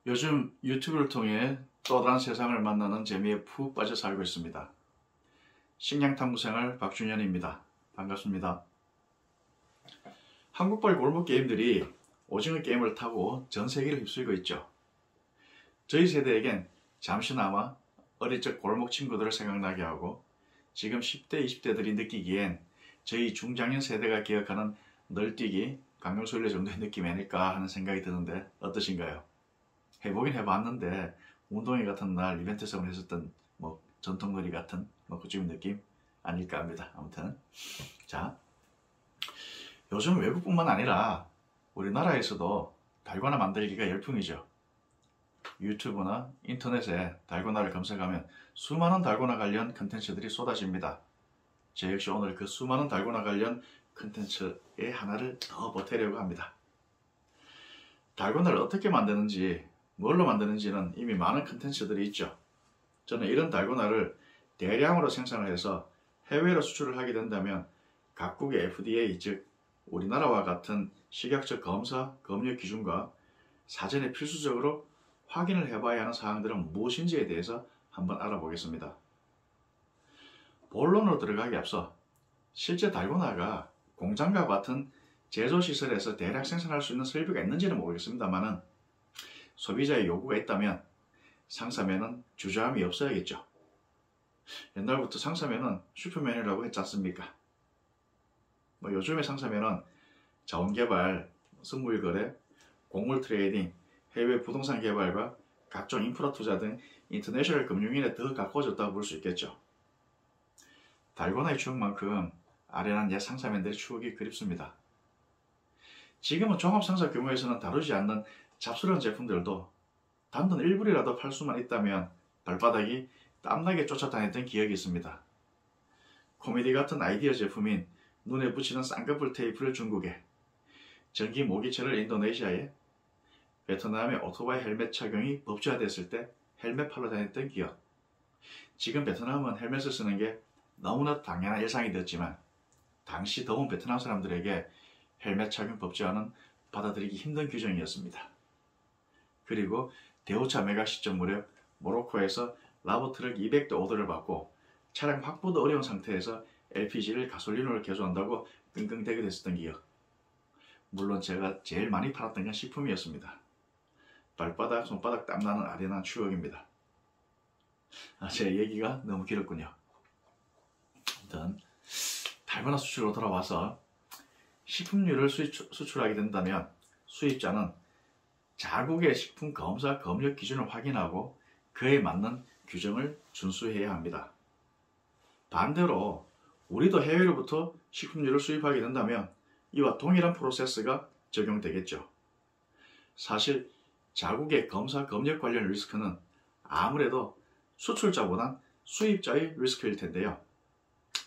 요즘 유튜브를 통해 또 다른 세상을 만나는 재미에 푹 빠져 살고 있습니다. 식량탐구생활 박준현입니다. 반갑습니다. 한국발 골목 게임들이 오징어 게임을 타고 전 세계를 휩쓸고 있죠. 저희 세대에겐 잠시나마 어릴 적 골목 친구들을 생각나게 하고 지금 10대, 20대들이 느끼기엔 저희 중장년 세대가 기억하는 널뛰기, 강강술래 정도의 느낌이 아닐까 하는 생각이 드는데 어떠신가요? 해보긴 해봤는데 운동회 같은 날 이벤트성을 했었던 전통놀이 같은 그쯤 느낌 아닐까 합니다. 아무튼 자, 요즘 외국뿐만 아니라 우리나라에서도 달고나 만들기가 열풍이죠. 유튜브나 인터넷에 달고나를 검색하면 수많은 달고나 관련 컨텐츠들이 쏟아집니다. 제 역시 오늘 그 수많은 달고나 관련 컨텐츠의 하나를 더 보태려고 합니다. 달고나를 어떻게 만드는지, 뭘로 만드는지는 이미 많은 컨텐츠들이 있죠. 저는 이런 달고나를 대량으로 생산을 해서 해외로 수출을 하게 된다면 각국의 FDA, 즉 우리나라와 같은 식약처 검사, 검역 기준과 사전에 필수적으로 확인을 해봐야 하는 사항들은 무엇인지에 대해서 한번 알아보겠습니다. 본론으로 들어가기 앞서 실제 달고나가 공장과 같은 제조시설에서 대량 생산할 수 있는 설비가 있는지는 모르겠습니다만은 소비자의 요구가 있다면 상사면은 주저함이 없어야겠죠. 옛날부터 상사면은 슈퍼맨이라고 했지 않습니까? 요즘의 상사면은 자원개발, 선물거래, 곡물 트레이딩, 해외 부동산 개발과 각종 인프라 투자 등 인터내셔널 금융인에 더 가까워졌다고 볼 수 있겠죠. 달고나의 추억만큼 아련한 옛 상사면들의 추억이 그립습니다. 지금은 종합상사 규모에서는 다루지 않는 잡스러운 제품들도 단돈 1불이라도 팔 수만 있다면 발바닥이 땀나게 쫓아다녔던 기억이 있습니다. 코미디 같은 아이디어 제품인 눈에 붙이는 쌍꺼풀 테이프를 중국에, 전기 모기채를 인도네시아에, 베트남의 오토바이 헬멧 착용이 법제화됐을 때 헬멧 팔러 다녔던 기억. 지금 베트남은 헬멧을 쓰는 게 너무나 당연한 일상이 되었지만 당시 더운 베트남 사람들에게 헬멧 착용 법제화는 받아들이기 힘든 규정이었습니다. 그리고 대우차 매각 시점 무렵 모로코에서 라보트럭 200대 오더를 받고 차량 확보도 어려운 상태에서 LPG를 가솔린으로 개조한다고 끙끙대게 됐었던 기억. 물론 제가 제일 많이 팔았던 건 식품이었습니다. 발바닥, 손바닥 땀나는 아련한 추억입니다. 제 얘기가 너무 길었군요. 아무튼 달고나 수출로 돌아와서 식품류를 수출하게 된다면 수입자는 자국의 식품 검사 검역 기준을 확인하고 그에 맞는 규정을 준수해야 합니다. 반대로 우리도 해외로부터 식품류를 수입하게 된다면 이와 동일한 프로세스가 적용되겠죠. 사실 자국의 검사 검역 관련 리스크는 아무래도 수출자보단 수입자의 리스크일 텐데요.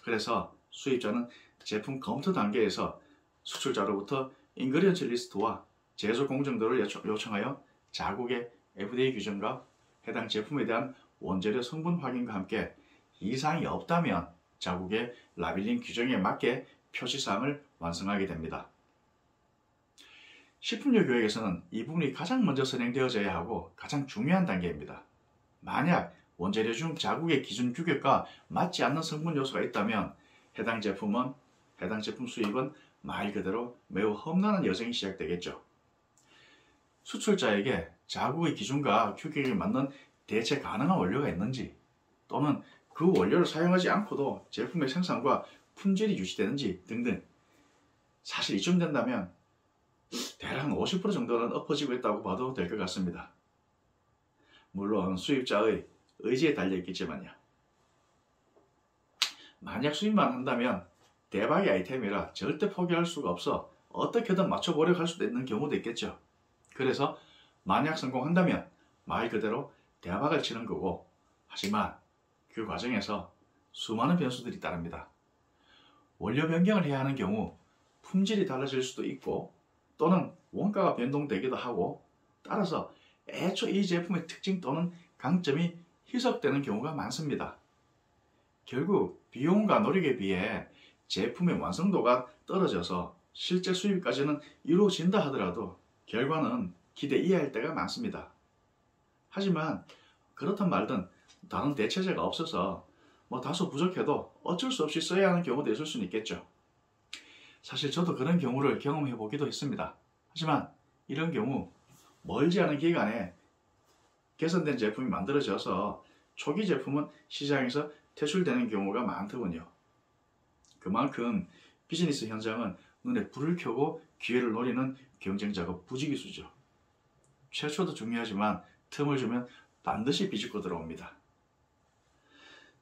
그래서 수입자는 제품 검토 단계에서 수출자로부터 인그리언츠 리스트와 제조 공정도를 요청하여 자국의 FDA 규정과 해당 제품에 대한 원재료 성분 확인과 함께 이상이 없다면 자국의 라벨링 규정에 맞게 표시사항을 완성하게 됩니다. 식품료 교육에서는 이 부분이 가장 먼저 선행되어져야 하고 가장 중요한 단계입니다. 만약 원재료 중 자국의 기준 규격과 맞지 않는 성분 요소가 있다면 해당 제품 수입은 말 그대로 매우 험난한 여정이 시작되겠죠. 수출자에게 자국의 기준과 규격에 맞는 대체 가능한 원료가 있는지 또는 그 원료를 사용하지 않고도 제품의 생산과 품질이 유지되는지 등등, 사실 이쯤 된다면 대략 50% 정도는 엎어지고 있다고 봐도 될 것 같습니다. 물론 수입자의 의지에 달려있겠지만요. 만약 수입만 한다면 대박의 아이템이라 절대 포기할 수가 없어 어떻게든 맞춰보려고 할 수도 있는 경우도 있겠죠. 그래서 만약 성공한다면 말 그대로 대박을 치는 거고, 하지만 그 과정에서 수많은 변수들이 따릅니다. 원료 변경을 해야 하는 경우 품질이 달라질 수도 있고 또는 원가가 변동되기도 하고, 따라서 애초 이 제품의 특징 또는 강점이 희석되는 경우가 많습니다. 결국 비용과 노력에 비해 제품의 완성도가 떨어져서 실제 수입까지는 이루어진다 하더라도 결과는 기대 이하일 때가 많습니다. 하지만 그렇단 말든 다른 대체제가 없어서 다소 부족해도 어쩔 수 없이 써야 하는 경우도 있을 수는 있겠죠. 사실 저도 그런 경우를 경험해 보기도 했습니다. 하지만 이런 경우 멀지 않은 기간에 개선된 제품이 만들어져서 초기 제품은 시장에서 퇴출되는 경우가 많더군요. 그만큼 비즈니스 현장은 눈에 불을 켜고 기회를 노리는 경쟁자가 부지기수죠. 최초도 중요하지만 틈을 주면 반드시 비집고 들어옵니다.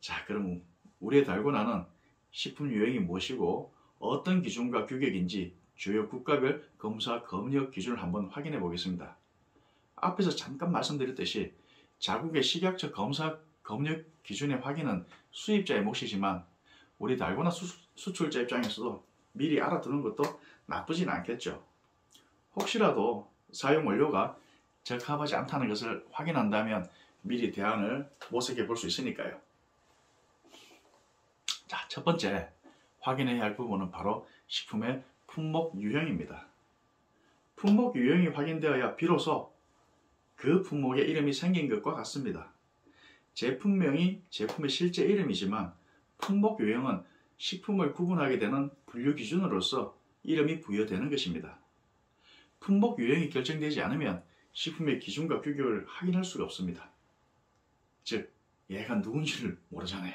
자, 그럼 우리의 달고나는 식품 유형이 무엇이고 어떤 기준과 규격인지 주요 국가별 검사 검역 기준을 한번 확인해 보겠습니다. 앞에서 잠깐 말씀드렸듯이 자국의 식약처 검사 검역 기준의 확인은 수입자의 몫이지만 우리 달고나 수출자 입장에서도 미리 알아두는 것도 나쁘진 않겠죠. 혹시라도 사용 원료가 적합하지 않다는 것을 확인한다면 미리 대안을 모색해 볼 수 있으니까요. 자, 첫 번째 확인해야 할 부분은 바로 식품의 품목 유형입니다. 품목 유형이 확인되어야 비로소 그 품목의 이름이 생긴 것과 같습니다. 제품명이 제품의 실제 이름이지만 품목 유형은 식품을 구분하게 되는 분류 기준으로서 이름이 부여되는 것입니다. 품목 유형이 결정되지 않으면 식품의 기준과 규격을 확인할 수가 없습니다. 즉, 얘가 누군지를 모르잖아요.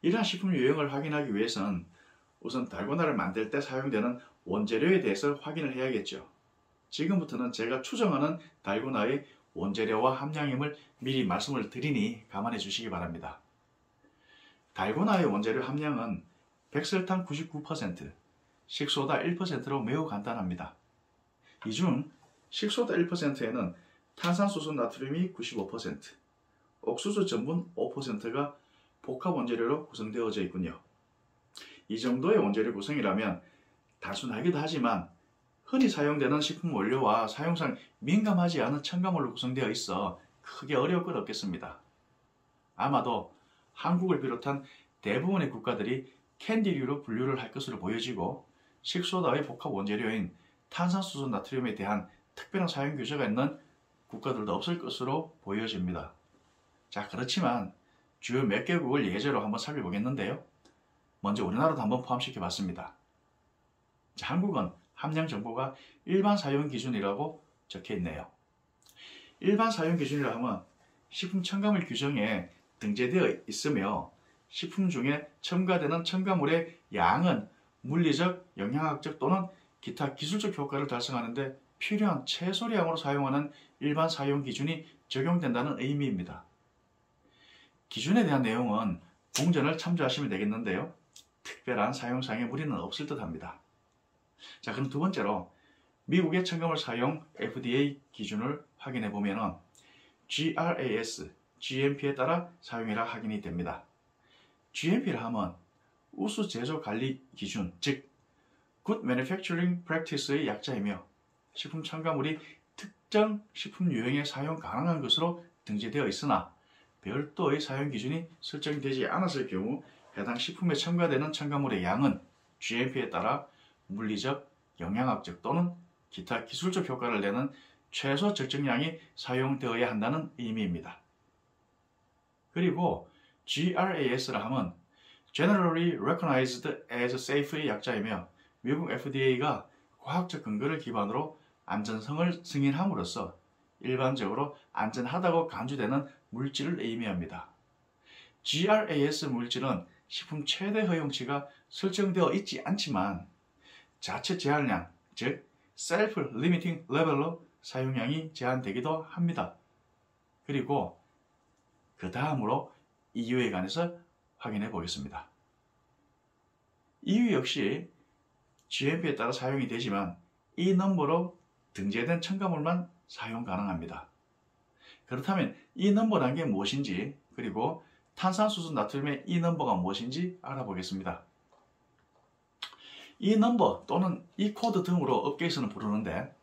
이러한 식품 유형을 확인하기 위해서는 우선 달고나를 만들 때 사용되는 원재료에 대해서 확인을 해야겠죠. 지금부터는 제가 추정하는 달고나의 원재료와 함량임을 미리 말씀을 드리니 감안해 주시기 바랍니다. 달고나의 원재료 함량은 백설탕 99%, 식소다 1%로 매우 간단합니다. 이 중 식소다 1%에는 탄산수소 나트륨이 95%, 옥수수 전분 5%가 복합 원재료로 구성되어져 있군요. 이 정도의 원재료 구성이라면 단순하기도 하지만 흔히 사용되는 식품 원료와 사용상 민감하지 않은 첨가물로 구성되어 있어 크게 어려울 것 없겠습니다. 아마도 한국을 비롯한 대부분의 국가들이 캔디류로 분류를 할 것으로 보여지고 식소다의 복합 원재료인 탄산수소 나트륨에 대한 특별한 사용 규제가 있는 국가들도 없을 것으로 보여집니다. 자, 그렇지만 주요 몇 개국을 예제로 한번 살펴보겠는데요. 먼저 우리나라도 한번 포함시켜 봤습니다. 자, 한국은 함량 정보가 일반 사용 기준이라고 적혀 있네요. 일반 사용 기준이라 하면 식품 첨가물 규정에 등재되어 있으며 식품 중에 첨가되는 첨가물의 양은 물리적, 영양학적 또는 기타 기술적 효과를 달성하는 데 필요한 최소량으로 사용하는 일반 사용 기준이 적용된다는 의미입니다. 기준에 대한 내용은 공전을 참조하시면 되겠는데요. 특별한 사용상의 무리는 없을 듯 합니다. 자, 그럼 두 번째로 미국의 첨가물 사용 FDA 기준을 확인해 보면 GRAS, GMP에 따라 사용이라 확인이 됩니다. GMP라 하면 우수 제조 관리 기준, 즉 Good Manufacturing Practice의 약자이며 식품 첨가물이 특정 식품 유형에 사용 가능한 것으로 등재되어 있으나 별도의 사용 기준이 설정되지 않았을 경우 해당 식품에 첨가되는 첨가물의 양은 GMP에 따라 물리적, 영양학적 또는 기타 기술적 효과를 내는 최소 적정량이 사용되어야 한다는 의미입니다. 그리고 GRAS라 하면 Generally Recognized as Safe의 약자이며 미국 FDA가 과학적 근거를 기반으로 안전성을 승인함으로써 일반적으로 안전하다고 간주되는 물질을 의미합니다. GRAS 물질은 식품 최대 허용치가 설정되어 있지 않지만 자체 제한량, 즉 Self Limiting Level로 사용량이 제한되기도 합니다. 그리고 그 다음으로 EU에 관해서 확인해 보겠습니다. EU 역시 GMP에 따라 사용이 되지만 이 넘버로 등재된 첨가물만 사용 가능합니다. 그렇다면 이 넘버란 게 무엇인지 그리고 탄산수소 나트륨의 이 넘버가 무엇인지 알아보겠습니다. 이 넘버 또는 이 코드 등으로 업계에서는 부르는데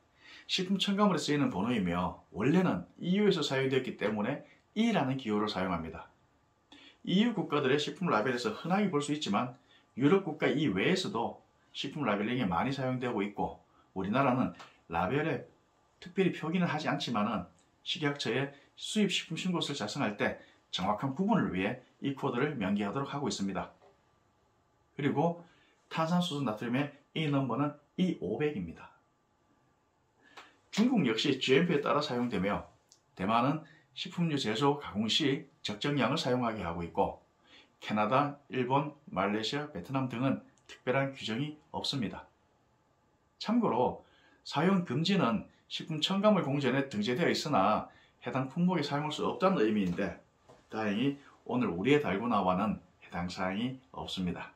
식품 첨가물에 쓰이는 번호이며 원래는 EU에서 사용되었기 때문에 E라는 기호를 사용합니다. EU 국가들의 식품 라벨에서 흔하게 볼 수 있지만 유럽 국가 이외에서도 식품 라벨링에 많이 사용되고 있고 우리나라는 라벨에 특별히 표기는 하지 않지만은 식약처에 수입식품 신고서를 작성할 때 정확한 구분을 위해 이 코드를 명기하도록 하고 있습니다. 그리고 탄산수소 나트륨의 이 넘버는 E500입니다. 중국 역시 GMP에 따라 사용되며 대만은 식품류 제조 가공 시 적정량을 사용하게 하고 있고 캐나다, 일본, 말레이시아, 베트남 등은 특별한 규정이 없습니다. 참고로 사용 금지는 식품 첨가물 공전에 등재되어 있으나 해당 품목에 사용할 수 없다는 의미인데 다행히 오늘 우리의 달고나와는 해당 사항이 없습니다.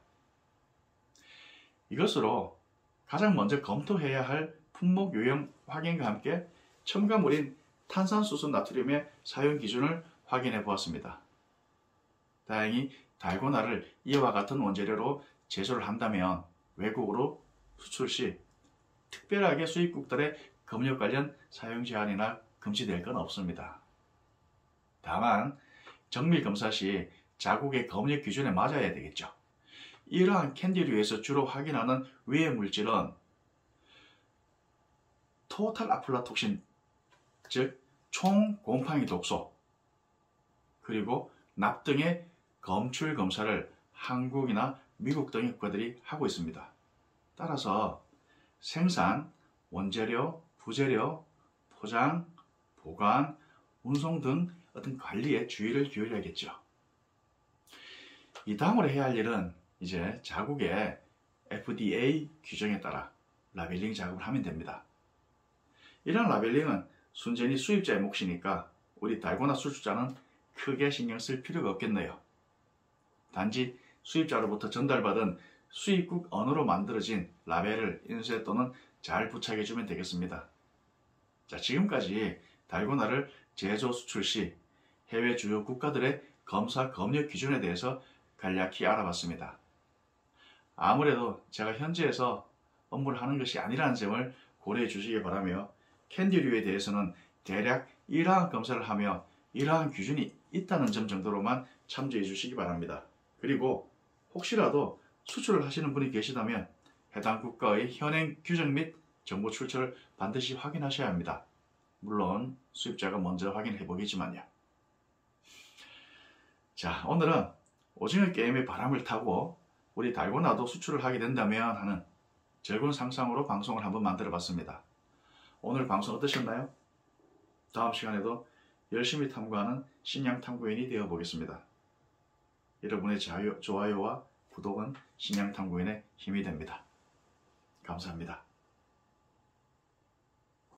이것으로 가장 먼저 검토해야 할 품목 요령 확인과 함께 첨가물인 탄산수소 나트륨의 사용 기준을 확인해 보았습니다. 다행히 달고나를 이와 같은 원재료로 제조를 한다면 외국으로 수출 시 특별하게 수입국들의 검역 관련 사용 제한이나 금지될 건 없습니다. 다만 정밀 검사 시 자국의 검역 기준에 맞아야 되겠죠. 이러한 캔디류에서 주로 확인하는 위해 물질은 토탈 아플라톡신, 즉 총곰팡이 독소, 그리고 납 등의 검출 검사를 한국이나 미국 등의 국가들이 하고 있습니다. 따라서 생산, 원재료, 부재료, 포장, 보관, 운송 등 어떤 관리에 주의를 기울여야겠죠. 이 다음으로 해야 할 일은 이제 자국의 FDA 규정에 따라 라벨링 작업을 하면 됩니다. 이런 라벨링은 순전히 수입자의 몫이니까 우리 달고나 수출자는 크게 신경 쓸 필요가 없겠네요. 단지 수입자로부터 전달받은 수입국 언어로 만들어진 라벨을 인쇄 또는 잘 부착해주면 되겠습니다. 자, 지금까지 달고나를 제조 수출 시 해외 주요 국가들의 검사 검역 기준에 대해서 간략히 알아봤습니다. 아무래도 제가 현지에서 업무를 하는 것이 아니라는 점을 고려해 주시기 바라며 캔디류에 대해서는 대략 이러한 검사를 하며 이러한 기준이 있다는 점 정도로만 참조해 주시기 바랍니다. 그리고 혹시라도 수출을 하시는 분이 계시다면 해당 국가의 현행 규정 및 정보 출처를 반드시 확인하셔야 합니다. 물론 수입자가 먼저 확인해 보겠지만요. 자, 오늘은 오징어 게임의 바람을 타고 우리 달고나도 수출을 하게 된다면 하는 즐거운 상상으로 방송을 한번 만들어 봤습니다. 오늘 방송 어떠셨나요? 다음 시간에도 열심히 탐구하는 신양 탐구인이 되어 보겠습니다. 여러분의 좋아요와 구독은 신양 탐구인의 힘이 됩니다. 감사합니다.